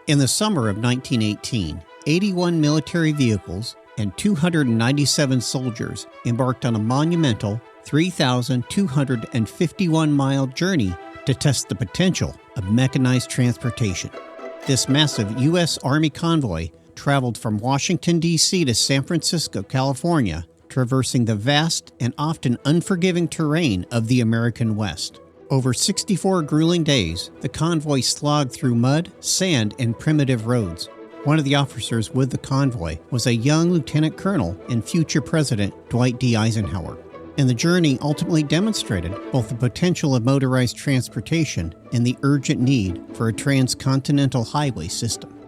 In the summer of 1918, 81 military vehicles and 297 soldiers embarked on a monumental 3,251-mile journey to test the potential of mechanized transportation. This massive U.S. Army convoy traveled from Washington, D.C. to San Francisco, California, traversing the vast and often unforgiving terrain of the American West. Over 64 grueling days, the convoy slogged through mud, sand, and primitive roads. One of the officers with the convoy was a young lieutenant colonel and future President Dwight D. Eisenhower. And the journey ultimately demonstrated both the potential of motorized transportation and the urgent need for a transcontinental highway system.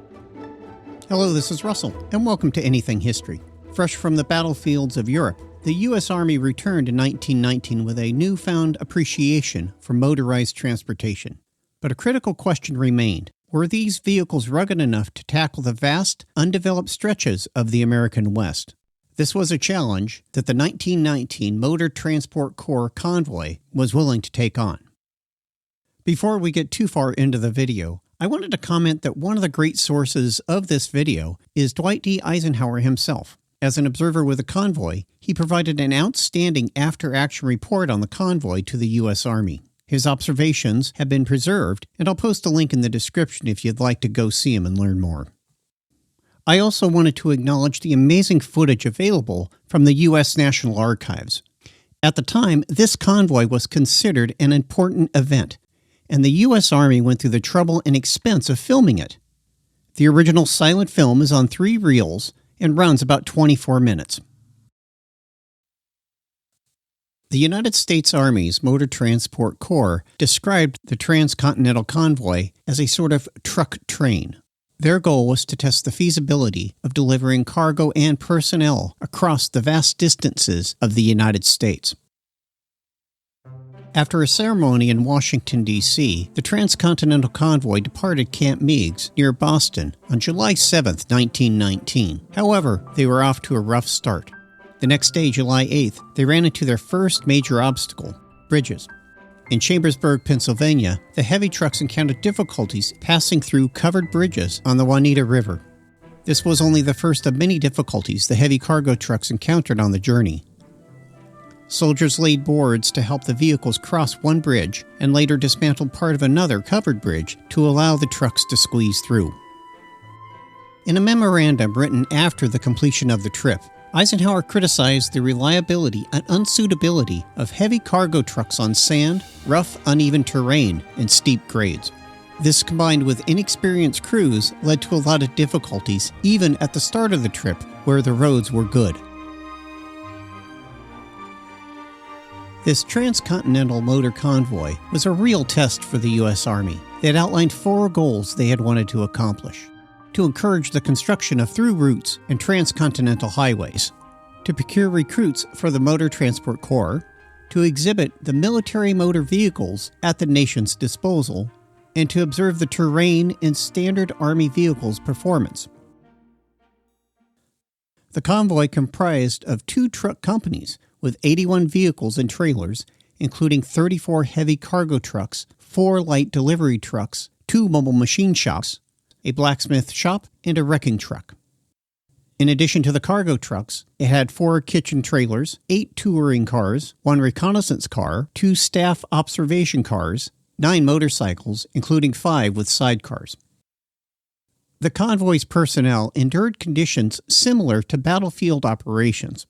Hello, this is Russell, and welcome to Anything History. Fresh from the battlefields of Europe, the U.S. Army returned in 1919 with a newfound appreciation for motorized transportation. But a critical question remained. Were these vehicles rugged enough to tackle the vast, undeveloped stretches of the American West? This was a challenge that the 1919 Motor Transport Corps Convoy was willing to take on. Before we get too far into the video, I wanted to comment that one of the great sources of this video is Dwight D. Eisenhower himself. As an observer with the convoy, he provided an outstanding after-action report on the convoy to the U.S. Army. His observations have been preserved, and I'll post a link in the description if you'd like to go see him and learn more. I also wanted to acknowledge the amazing footage available from the U.S. National Archives. At the time, this convoy was considered an important event, and the U.S. Army went through the trouble and expense of filming it. The original silent film is on 3 reels and runs about 24 minutes. The United States Army's Motor Transport Corps described the transcontinental convoy as a sort of truck train. Their goal was to test the feasibility of delivering cargo and personnel across the vast distances of the United States. After a ceremony in Washington, D.C., the transcontinental convoy departed Camp Meigs near Boston on July 7, 1919. However, they were off to a rough start. The next day, July 8th, they ran into their first major obstacle, bridges. In Chambersburg, Pennsylvania, the heavy trucks encountered difficulties passing through covered bridges on the Juanita River. This was only the first of many difficulties the heavy cargo trucks encountered on the journey. Soldiers laid boards to help the vehicles cross one bridge and later dismantled part of another covered bridge to allow the trucks to squeeze through. In a memorandum written after the completion of the trip, Eisenhower criticized the reliability and unsuitability of heavy cargo trucks on sand, rough, uneven terrain, and steep grades. This, combined with inexperienced crews, led to a lot of difficulties, even at the start of the trip, where the roads were good. This transcontinental motor convoy was a real test for the U.S. Army. They had outlined 4 goals they had wanted to accomplish: to encourage the construction of through routes and transcontinental highways, to procure recruits for the Motor Transport Corps, to exhibit the military motor vehicles at the nation's disposal, and to observe the terrain and standard Army vehicles' performance. The convoy comprised of 2 truck companies with 81 vehicles and trailers, including 34 heavy cargo trucks, 4 light delivery trucks, 2 mobile machine shops, a blacksmith shop, and a wrecking truck. In addition to the cargo trucks, it had 4 kitchen trailers, 8 touring cars, 1 reconnaissance car, 2 staff observation cars, 9 motorcycles, including 5 with sidecars. The convoy's personnel endured conditions similar to battlefield operations: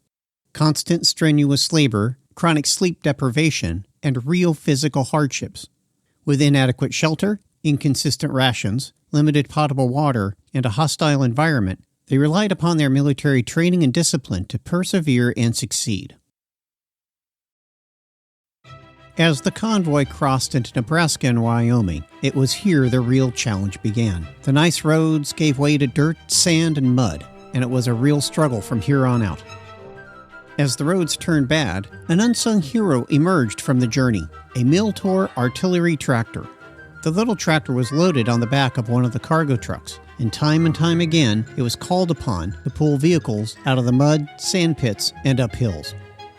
constant strenuous labor, chronic sleep deprivation, and real physical hardships. With inadequate shelter, inconsistent rations, limited potable water, and a hostile environment, they relied upon their military training and discipline to persevere and succeed. As the convoy crossed into Nebraska and Wyoming, it was here the real challenge began. The nice roads gave way to dirt, sand, and mud, and it was a real struggle from here on out. As the roads turned bad, an unsung hero emerged from the journey, a Miltor artillery tractor. The little tractor was loaded on the back of one of the cargo trucks, and time again it was called upon to pull vehicles out of the mud, sand pits, and up hills.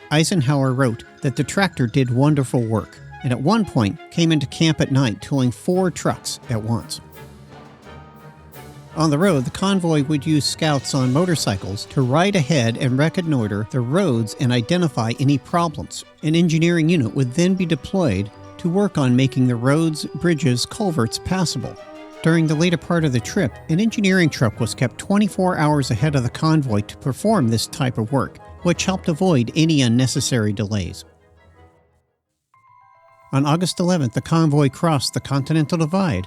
Eisenhower wrote that the tractor did wonderful work, and at one point came into camp at night towing 4 trucks at once. On the road, the convoy would use scouts on motorcycles to ride ahead and reconnoiter the roads and identify any problems. An engineering unit would then be deployed to work on making the roads, bridges, culverts passable. During the later part of the trip, an engineering truck was kept 24 hours ahead of the convoy to perform this type of work, which helped avoid any unnecessary delays. On August 11th, the convoy crossed the Continental Divide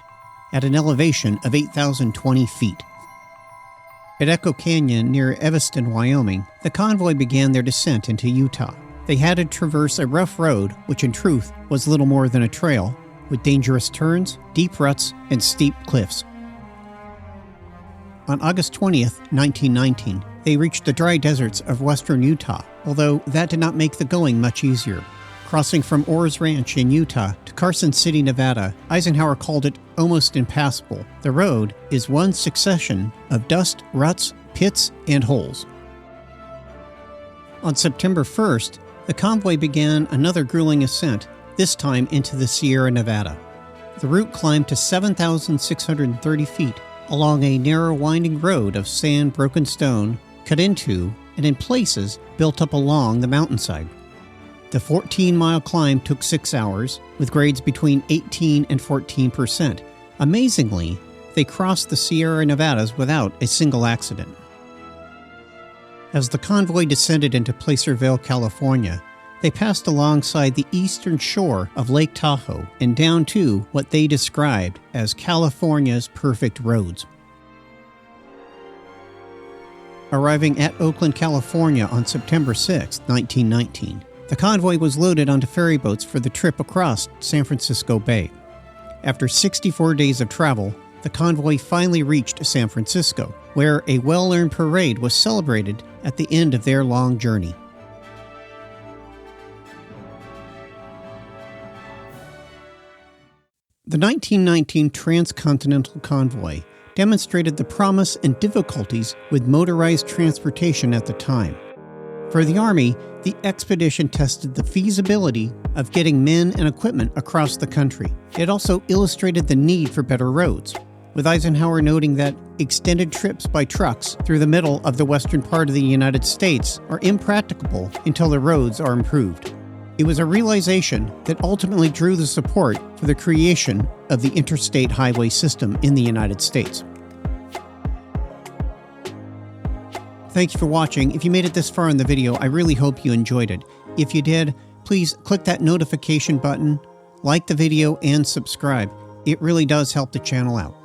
at an elevation of 8,020 feet. At Echo Canyon near Evanston, Wyoming, the convoy began their descent into Utah. They had to traverse a rough road, which in truth was little more than a trail, with dangerous turns, deep ruts, and steep cliffs. On August 20th, 1919, they reached the dry deserts of western Utah, although that did not make the going much easier. Crossing from Orr's Ranch in Utah to Carson City, Nevada, Eisenhower called it almost impassable. The road is one succession of dust, ruts, pits, and holes. On September 1st, the convoy began another grueling ascent, this time into the Sierra Nevada. The route climbed to 7,630 feet along a narrow winding road of sand, broken stone, cut into, and in places built up along the mountainside. The 14-mile climb took 6 hours, with grades between 18 and 14%. Amazingly, they crossed the Sierra Nevadas without a single accident. As the convoy descended into Placerville, California, they passed alongside the eastern shore of Lake Tahoe and down to what they described as California's perfect roads. Arriving at Oakland, California on September 6, 1919, the convoy was loaded onto ferry boats for the trip across San Francisco Bay. After 64 days of travel, the convoy finally reached San Francisco, where a well-earned parade was celebrated at the end of their long journey. The 1919 Transcontinental Convoy demonstrated the promise and difficulties with motorized transportation at the time. For the Army, the expedition tested the feasibility of getting men and equipment across the country. It also illustrated the need for better roads, with Eisenhower noting that extended trips by trucks through the middle of the western part of the United States are impracticable until the roads are improved. It was a realization that ultimately drew the support for the creation of the interstate highway system in the United States. Thank you for watching. If you made it this far in the video, I really hope you enjoyed it. If you did, please click that notification button, like the video, and subscribe. It really does help the channel out.